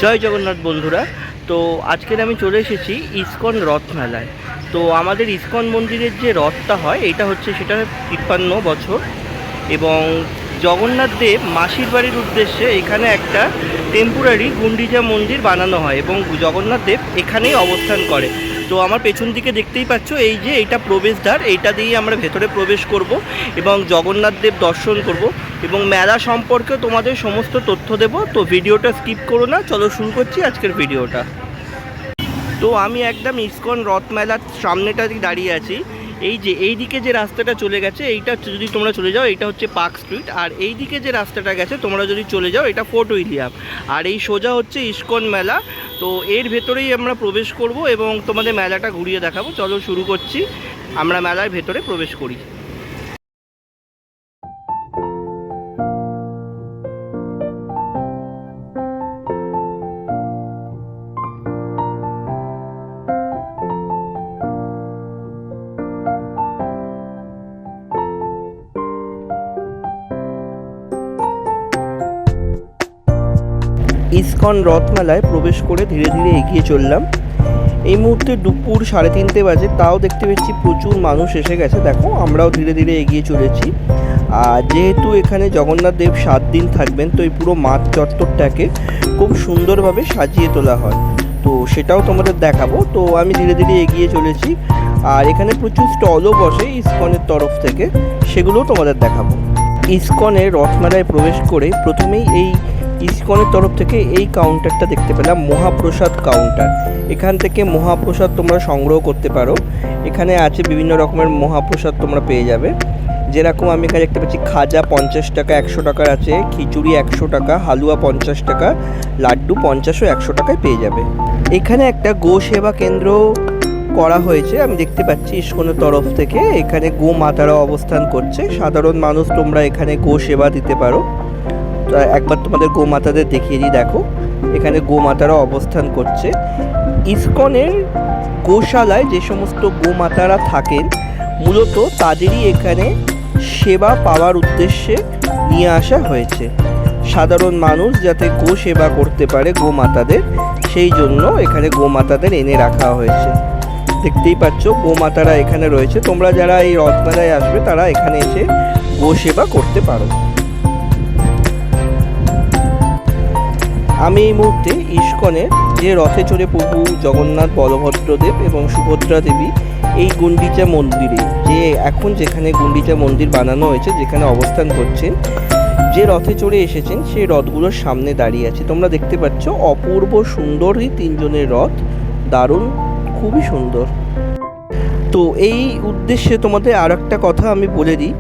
জয় জগন্নাথ বন্ধুরা। তো আজকের আমি চলে এসেছি ইস্কন রথ মেলায়। তো আমাদের ইস্কন মন্দিরের যে রথটা হয় এটা হচ্ছে সেটা 53 বছর, এবং জগন্নাথ দেব মাসির বাড়ির উদ্দেশ্যে এখানে একটা টেম্পোরারি গুন্ডিচা মন্দির বানানো হয় এবং জগন্নাথ দেব এখানেই অবস্থান করে। তো আমার পেছন দিকে দেখতেই পাচ্ছ এই যে এইটা প্রবেশদ্বার, এইটা দিয়েই আমরা ভেতরে প্রবেশ করব এবং জগন্নাথ দেব দর্শন করব এবং মেলা সম্পর্কে তোমাদের সমস্ত তথ্য দেব। তো ভিডিওটা স্কিপ করো না, চলো শুরু করছি আজকের ভিডিওটা। তো আমি একদম ইস্কন রথ মেলার সামনেটা দাঁড়িয়ে আছি। এই যে এই দিকে যে রাস্তাটা চলে গেছে এইটা যদি তোমরা চলে যাও এটা হচ্ছে পার্ক স্ট্রিট, আর এই দিকে যে রাস্তাটা গেছে তোমরা যদি চলে যাও এটা ফোর্ট উইলিয়াম, আর এই সোজা হচ্ছে ইস্কন মেলা। তো এর ভেতরেই আমরা প্রবেশ করব এবং তোমাদের মেলাটা ঘুরিয়ে দেখাবো। চলো শুরু করছি, আমরা মেলার ভেতরে প্রবেশ করি। ইস্কন রথমেলায় প্রবেশ করে ধীরে ধীরে এগিয়ে চললাম। এই মুহূর্তে দুপুর 3:30 বাজে, তাও দেখতে পাচ্ছি প্রচুর মানুষ এসে গেছে। দেখো আমরাও ধীরে ধীরে এগিয়ে চলেছি। আর যেহেতু এখানে জগন্নাথ দেব 7 দিন থাকবেন, তো এই পুরো মাঠ চত্বরটাকে খুব সুন্দরভাবে সাজিয়ে তোলা হয়, তো সেটাও তোমাদের দেখাবো। তো আমি ধীরে ধীরে এগিয়ে চলেছি, আর এখানে প্রচুর স্টলও বসে ইস্কনের তরফ থেকে, সেগুলোও তোমাদের দেখাবো। ইস্কনের রথমেলায় প্রবেশ করে প্রথমেই এই ইস্কনের তরফ থেকে এই কাউন্টারটা দেখতে পেলাম, মহাপ্রসাদ কাউন্টার। এখান থেকে মহাপ্রসাদ তোমরা সংগ্রহ করতে পারো। এখানে আছে বিভিন্ন রকমের মহাপ্রসাদ তোমরা পেয়ে যাবে, যেরকম আমি এখানে দেখতে পাচ্ছি খাজা 50 টাকা, 100 টাকার আছে, খিচুড়ি 100 টাকা, হালুয়া 50 টাকা, লাড্ডু 50 ও 100 টাকায় পেয়ে যাবে। এখানে একটা গো সেবা কেন্দ্র করা হয়েছে, আমি দেখতে পাচ্ছি ইস্কনের তরফ থেকে। এখানে গো মাতারা অবস্থান করছে, সাধারণ মানুষ তোমরা এখানে গো সেবা দিতে পারো। তো একবার তোমাদের গোমাতাদের দেখিয়ে দিই। দেখো এখানে গোমাতারা অবস্থান করছে। ইস্কনের গোশালায় যে সমস্ত গোমাতারা থাকেন মূলত তাদেরই এখানে সেবা পাওয়ার উদ্দেশ্যে নিয়ে আসা হয়েছে। সাধারণ মানুষ যাতে গো সেবা করতে পারে গোমাতাদের, সেই জন্য এখানে গোমাতাদের এনে রাখা হয়েছে। দেখতেই পাচ্ছ গোমাতারা এখানে রয়েছে। তোমরা যারা এই রথমেলায় আসবে তারা এখানে এসে গো সেবা করতে পারো। আমি এই মুহূর্তে ইস্কনে যে রথে চড়ে প্রভু জগন্নাথ, বলভদ্রদেব এবং সুভদ্রা দেবী এই গুন্ডিচা মন্দিরে, যে এখন যেখানে গুন্ডিচা মন্দির বানানো হয়েছে, যেখানে অবস্থান করছেন, যে রথে চড়ে এসেছেন সেই রথগুলোর সামনে দাঁড়িয়ে আছে। তোমরা দেখতে পাচ্ছ অপূর্ব সুন্দর এই 3 জনের রথ, দারুণ, খুবই সুন্দর। তো এই উদ্দেশ্যে তোমাদের আর একটা কথা আমি বলে দিই,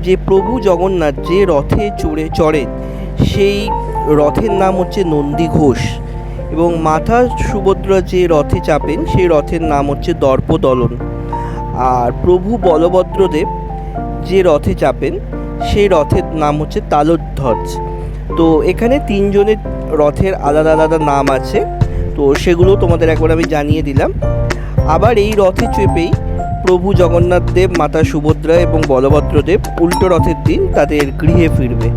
যে প্রভু জগন্নাথ যে রথে চড়েন সেই রথের নাম হচ্ছে নন্দী ঘোষ, এবং মাতা সুভদ্রা যে রথে চাপেন সেই রথের নাম হচ্ছে দর্পদলন। আর প্রভু বলভদ্রদেব যে রথে চাপেন সেই রথের নাম হচ্ছে তালোধ্বজ। তো এখানে 3 জনের রথের আলাদা আলাদা নাম আছে, তো সেগুলো তোমাদের একবার আমি জানিয়ে দিলাম। আবার এই রথে চেপেই প্রভু জগন্নাথ দেব, মাতা সুভদ্রা এবং বলভদ্রদেব উল্টো রথের দিন তাদের গৃহে ফিরবে,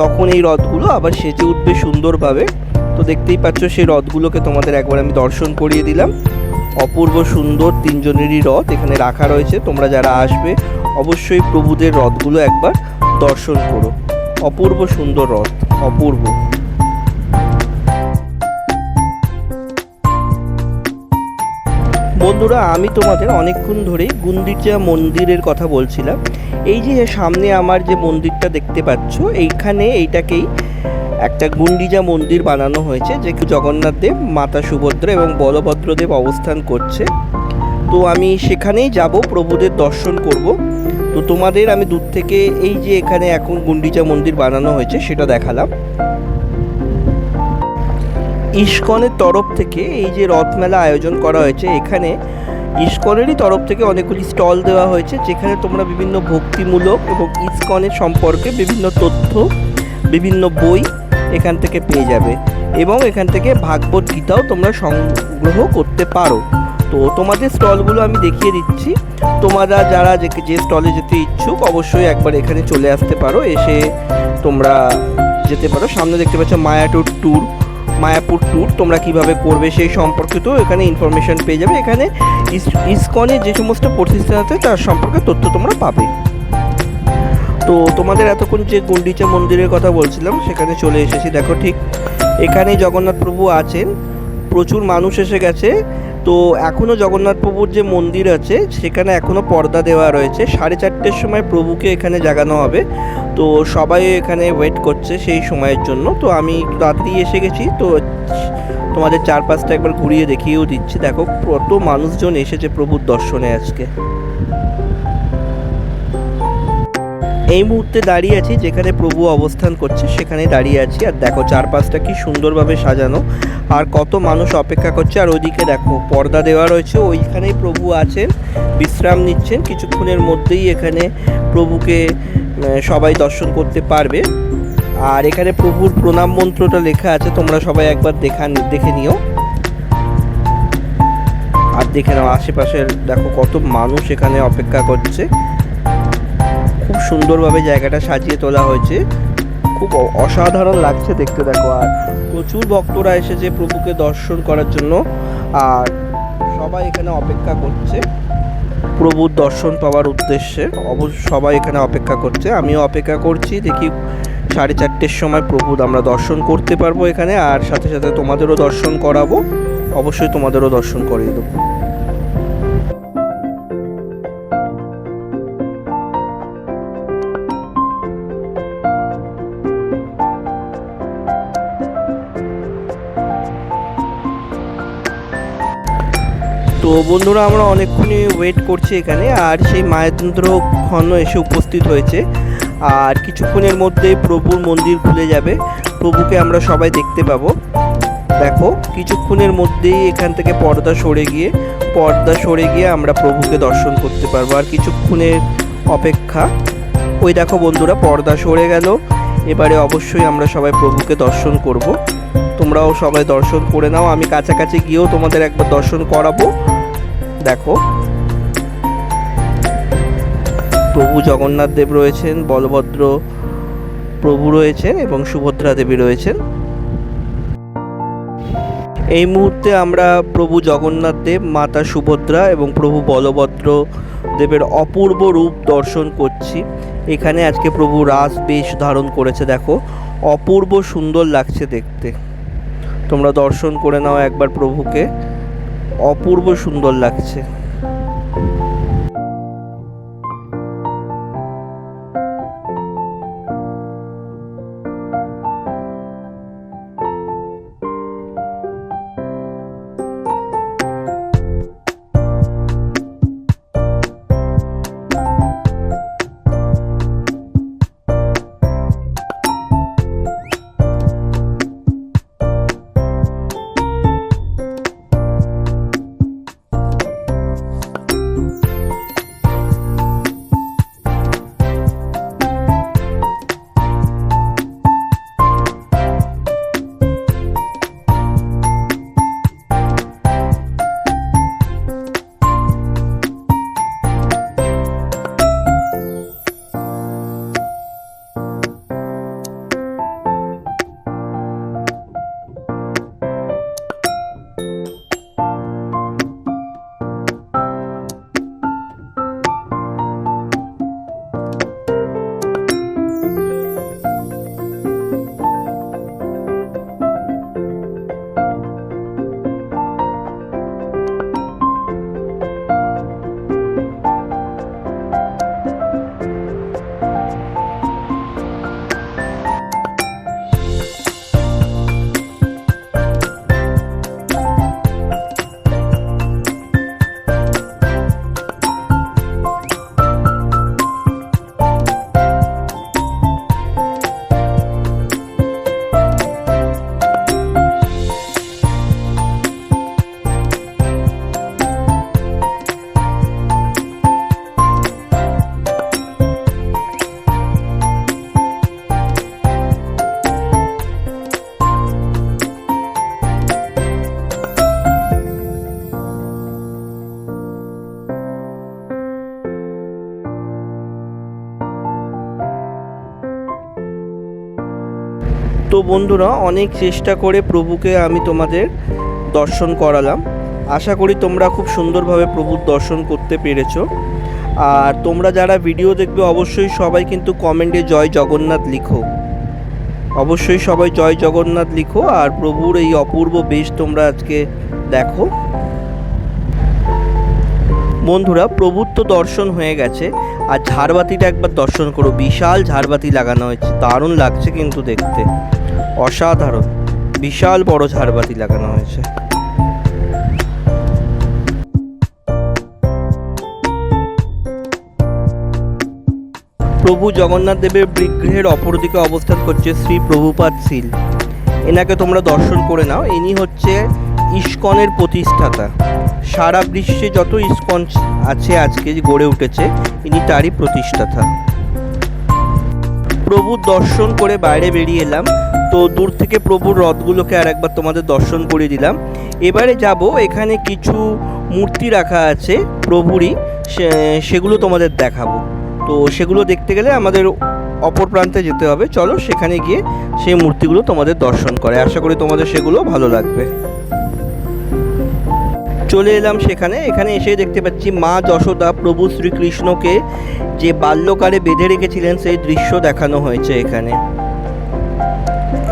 তখন এই রথগুলো আবার সেজে উঠবে সুন্দরভাবে। তো দেখতেই পাচ্ছ সেই রথগুলোকে তোমাদের একবার আমি দর্শন করিয়ে দিলাম। অপূর্ব সুন্দর 3 জনেরই রথ এখানে রাখা রয়েছে। তোমরা যারা আসবে অবশ্যই প্রভুদের রথগুলো একবার দর্শন করো। অপূর্ব সুন্দর রথ, অপূর্ব। বন্ধুরা, আমি তোমাদের অনেকক্ষণ ধরেই গুন্ডিচা মন্দিরের কথা বলছিলাম। এই যে সামনে আমার যে মন্দিরটা দেখতে পাচ্ছ, এইটাকেই একটা গুন্ডিচা মন্দির বানানো হয়েছে, যে জগন্নাথ দেব, মাতা সুভদ্রা এবং বলভদ্রদেব অবস্থান করছে। তো আমি সেখানেই যাব, প্রভুদের দর্শন করব। তো তোমাদের আমি দূর থেকে এই যে এখানে এখন গুন্ডিচা মন্দির বানানো হয়েছে সেটা দেখালাম। ইস্কনের তরফ থেকে এই যে রথমেলা আয়োজন করা হয়েছে, এখানে ইস্কনেরই তরফ থেকে অনেকগুলি স্টল দেওয়া হয়েছে, যেখানে তোমরা বিভিন্ন ভক্তিমূলক এবং ইস্কনের সম্পর্কে বিভিন্ন তথ্য, বিভিন্ন বই এখান থেকে পেয়ে যাবে, এবং এখান থেকে ভাগবত গীতাও তোমরা সংগ্রহ করতে পারো। তো তোমাদের স্টলগুলো আমি দেখিয়ে দিচ্ছি। তোমরা যারা যে স্টলে যেতে ইচ্ছুক অবশ্যই একবার এখানে চলে আসতে পারো, এসে তোমরা যেতে পারো। সামনে দেখতে পাচ্ছ মায়াটুর ট্যুর, মায়াপুর ট্যুর তোমরা কিভাবে করবে সেই সম্পর্কিত এখানে ইনফরমেশন পেয়ে যাবে। এখানে ইসকনের যে সমস্ত প্রতিষ্ঠান আছে তার সম্পর্কে তথ্য তোমরা পাবে। তো তোমাদের এতক্ষণ যে গুন্ডিচা মন্দিরের কথা বলছিলাম সেখানে চলে এসেছি। দেখো ঠিক এখানে জগন্নাথ প্রভু আছেন, প্রচুর মানুষ এসে গেছে। তো এখনও জগন্নাথ প্রভুর যে মন্দির আছে সেখানে এখনও পর্দা দেওয়া রয়েছে। 4:30-র সময় প্রভুকে এখানে জাগানো হবে। তো সবাই এখানে ওয়েট করছে সেই সময়ের জন্য। তো আমি তাড়াতাড়ি এসে গেছি। তো তোমাদের চারপাশটা একবার ঘুরিয়ে দেখিয়েও দিচ্ছি। দেখো কত মানুষজন এসেছে প্রভুর দর্শনে আজকে। এই মুহূর্তে দাঁড়িয়ে আছি যেখানে প্রভু অবস্থান করছে সেখানে দাঁড়িয়ে আছি। আর দেখো চারপাশটা কি সুন্দরভাবে সাজানো, আর কত মানুষ অপেক্ষা করছে। আর ওইদিকে দেখো পর্দা দেওয়া রয়েছে, ওইখানেই প্রভু আছেন, বিশ্রাম নিচ্ছেন। কিছুক্ষণের মধ্যেই এখানে প্রভুকে সবাই দর্শন করতে পারবে। আর এখানে প্রভুর প্রণাম মন্ত্রটা লেখা আছে, তোমরা সবাই একবার দেখে নিও। আর দেখে নাও আশেপাশের দেখো কত মানুষ এখানে অপেক্ষা করছে। খুব সুন্দরভাবে জায়গাটা সাজিয়ে তোলা হয়েছে, খুব অসাধারণ লাগছে দেখতে। দেখো আর প্রচুর ভক্তরা এসেছে প্রভুকে দর্শন করার জন্য। আর সবাই এখানে অপেক্ষা করছে প্রভুর দর্শন পাওয়ার উদ্দেশ্যে। সবাই এখানে অপেক্ষা করছে, আমিও অপেক্ষা করছি। দেখি 4:30-র সময় প্রভুর আমরা দর্শন করতে পারবো এখানে। আর সাথে সাথে তোমাদেরও দর্শন করাবো, অবশ্যই তোমাদেরও দর্শন করিয়ে দেবো। তো বন্ধুরা আমরা অনেকক্ষণই ওয়েট করছি এখানে। আর সেই মাহেন্দ্র খণ্ড এসে উপস্থিত হয়েছে। আর কিছুক্ষণের মধ্যেই প্রভুর মন্দির খুলে যাবে, প্রভুকে আমরা সবাই দেখতে পাবো। দেখো কিছুক্ষণের মধ্যেই এখান থেকে পর্দা সরে গিয়ে আমরা প্রভুকে দর্শন করতে পারবো। আর কিছুক্ষণের অপেক্ষা। ওই দেখো বন্ধুরা পর্দা সরে গেল, এবারে অবশ্যই আমরা সবাই প্রভুকে দর্শন করব। তোমরাও সবাই দর্শন করে নাও, আমি কাছাকাছি গিয়েও তোমাদের একবার দর্শন করাবো। দেখো প্রভু জগন্নাথ দেব রয়েছেন, বলভদ্র প্রভু রয়েছেন এবং সুভদ্রা দেবী রয়েছেন। এই মুহূর্তে আমরা প্রভু জগন্নাথ দেব, মাতা সুভদ্রা এবং প্রভু বলভদ্র দেবের অপূর্ব রূপ দর্শন করছি। এখানে আজকে প্রভু রাস বেশ ধারণ করেছে। দেখো অপূর্ব সুন্দর লাগছে দেখতে। তোমরা দর্শন করে নাও একবার প্রভুকে, অপূর্ব সুন্দর লাগছে। তো বন্ধুরা, অনেক চেষ্টা করে প্রভুকে আমি তোমাদের দর্শন করালাম। আশা করি তোমরা খুব সুন্দরভাবে প্রভুর দর্শন করতে পেরেছো। আর তোমরা যারা ভিডিও দেখবে অবশ্যই সবাই কিন্তু কমেন্টে জয় জগন্নাথ লিখো, অবশ্যই সবাই জয় জগন্নাথ লিখো। আর প্রভুর এই অপূর্ব বেশ তোমরা আজকে দেখো। বন্ধুরা, প্রভুর তো দর্শন হয়ে গেছে, আর ঝাড়বাতিটা একবার দর্শন করো। বিশাল ঝাড়বাতি লাগানো হয়েছে, দারুণ লাগছে কিন্তু দেখতে, অসাধারণ। বিশাল বড় ঝাড়বাতি লাগানো হয়েছে। প্রভু জগন্নাথ দেবের বিগ্রহের অপরদিকে অবস্থান করছে শ্রী প্রভুপাদ শীল। এনাকে তোমরা দর্শন করে নাও। ইনি হচ্ছে ইস্কনের প্রতিষ্ঠাতা। সারা বিশ্বে যত ইস্কন আছে আজকে গড়ে উঠেছে, ইনি তারই প্রতিষ্ঠাতা। প্রভুর দর্শন করে বাইরে বেরিয়ে এলাম। তো দূর থেকে প্রভুর রথগুলোকে আর একবার তোমাদের দর্শন করে দিলাম। এবারে যাব, এখানে কিছু মূর্তি রাখা আছে প্রভুরই, সেগুলো তোমাদের দেখাবো। তো সেগুলো দেখতে গেলে আমাদের অপর প্রান্তে যেতে হবে। চলো সেখানে গিয়ে সেই মূর্তিগুলো তোমাদের দর্শন করে। আশা করি তোমাদের সেগুলো ভালো লাগবে। চলে এলাম সেখানে। এখানে এসে দেখতে পাচ্ছি মা যশোদা প্রভু শ্রীকৃষ্ণকে যে বাল্যকালে বেঁধে রেখেছিলেন সেই দৃশ্য দেখানো হয়েছে।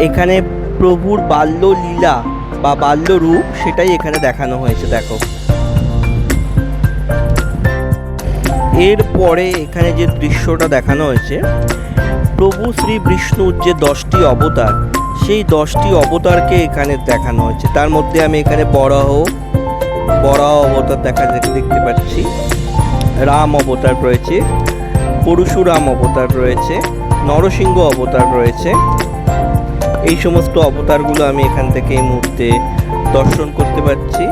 এখানে প্রভুর বাল্য লীলা বা বাল্য রূপ, সেটাই এখানে দেখানো হয়েছে। দেখো, এরপরে এখানে যে দৃশ্যটা দেখানো হয়েছে, প্রভু শ্রী বিষ্ণুর যে 10টি অবতার, সেই 10টি অবতারকে এখানে দেখানো হয়েছে। তার মধ্যে আমি এখানে বরাহ অবতার দেখতে পাচ্ছি, রাম অবতার রয়েছে, পরশুরাম অবতার রয়েছে, নরসিংহ অবতার রয়েছে। এই সমস্ত অবতারগুলো আমি এখান থেকে এই মুহূর্তে দর্শন করতে পারছি।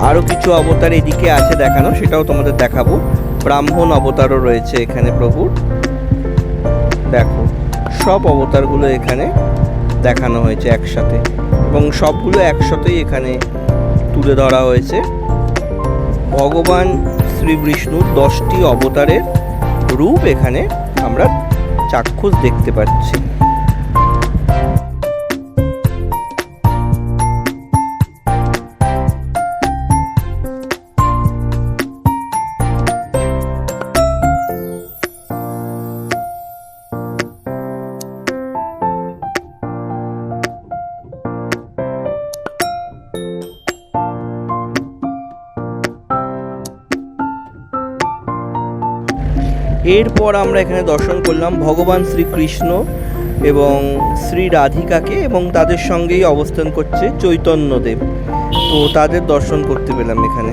আরও কিছু অবতার এদিকে আছে দেখানো, সেটাও তোমাদের দেখাবো। ব্রাহ্মণ অবতারও রয়েছে এখানে প্রভুর। দেখো, সব অবতারগুলো এখানে দেখানো হয়েছে একসাথে, এবং সবগুলো একসাথেই এখানে তুলে ধরা হয়েছে। ভগবান শ্রী বিষ্ণুর 10টি অবতারের রূপ এখানে আমরা চাক্ষুষ দেখতে পাচ্ছি। এরপর আমরা এখানে দর্শন করলাম ভগবান শ্রীকৃষ্ণ এবং শ্রী রাধিকাকে, এবং তাদের সঙ্গেই অবস্থান করছে চৈতন্যদেব। তো তাদের দর্শন করতে পেলাম এখানে।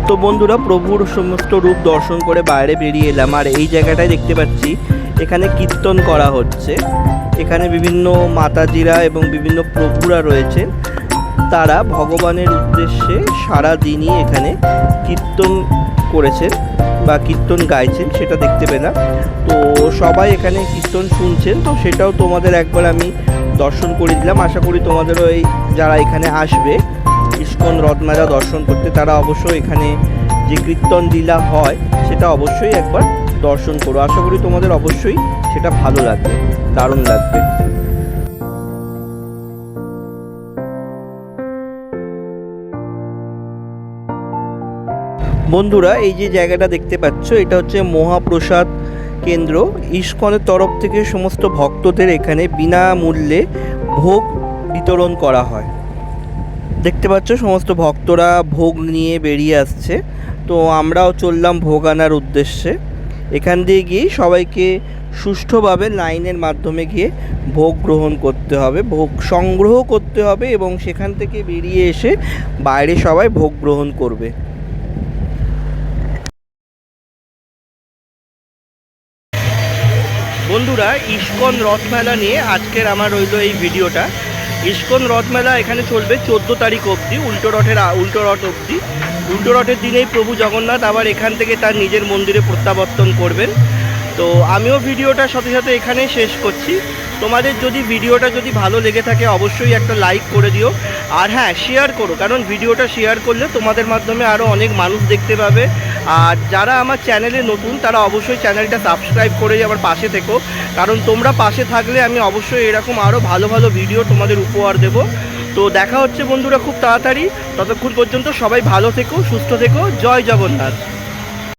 তো বন্ধুরা, প্রভুর সমস্ত রূপ দর্শন করে বাইরে বেরিয়ে এলাম। আর এই জায়গাটায় দেখতে পাচ্ছি এখানে কীর্তন করা হচ্ছে। এখানে বিভিন্ন মাতাজিরা এবং বিভিন্ন প্রভুরা রয়েছেন, তারা ভগবানের উদ্দেশ্যে সারা দিনই এখানে কীর্তন করেছেন বা কীর্তন গাইছেন, সেটা দেখতে পেলাম। তো সবাই এখানে কীর্তন শুনছেন, তো সেটাও তোমাদের একবার আমি দর্শন করে দিলাম। আশা করি তোমাদেরও এই যারা এখানে আসবে ইস্কন রথমেলা দর্শন করতে, তারা অবশ্যই এখানে যে কীর্তন লীলা হয় সেটা অবশ্যই একবার দর্শন করো। আশা করি তোমাদের অবশ্যই সেটা ভালো লাগবে, দারুণ লাগবে। বন্ধুরা, এই যে জায়গাটা দেখতে পাচ্ছ, এটা হচ্ছে মহাপ্রসাদ কেন্দ্র। ইস্কনের তরফ থেকে সমস্ত ভক্তদের এখানে বিনামূল্যে ভোগ বিতরণ করা হয়। দেখতে পাচ্ছ সমস্ত ভক্তরা ভোগ নিয়ে বেরিয়ে আসছে। তো আমরাও চললাম ভোগ আনার উদ্দেশ্যে। এখান দিয়ে গিয়ে সবাইকে সুষ্ঠুভাবে লাইনের মাধ্যমে গিয়ে ভোগ গ্রহণ করতে হবে, ভোগ সংগ্রহ করতে হবে, এবং সেখান থেকে বেরিয়ে এসে বাইরে সবাই ভোগ গ্রহণ করবে। বন্ধুরা, ইস্কন রথমেলা নিয়ে আজকের আমার রইল এই ভিডিওটা। ইস্কন রথমেলা এখানে চলবে 14 তারিখ অবধি, উল্টো রথ অবধি। উল্টো রথের দিনেই প্রভু জগন্নাথ আবার এখান থেকে তার নিজের মন্দিরে প্রত্যাবর্তন করবেন। তো আমিও ভিডিওটার সাথে সাথে এখানেই শেষ করছি। তোমাদের যদি ভিডিওটা যদি ভালো লেগে থাকে অবশ্যই একটা লাইক করে দিও, আর হ্যাঁ, শেয়ার করো, কারণ ভিডিওটা শেয়ার করলে তোমাদের মাধ্যমে আরও অনেক মানুষ দেখতে পাবে, আর যারা আমার চ্যানেলে নতুন তারা অবশ্যই চ্যানেলটা সাবস্ক্রাইব করে আমার পাশে থেকো, কারণ তোমরা পাশে থাকলে আমি অবশ্যই এরকম আরও ভালো ভালো ভিডিও তোমাদের উপহার দেব। তো দেখা হচ্ছে বন্ধুরা খুব তাড়াতাড়ি, ততক্ষণ পর্যন্ত সবাই ভালো থেকো, সুস্থ থেকো, জয় জগন্নাথ।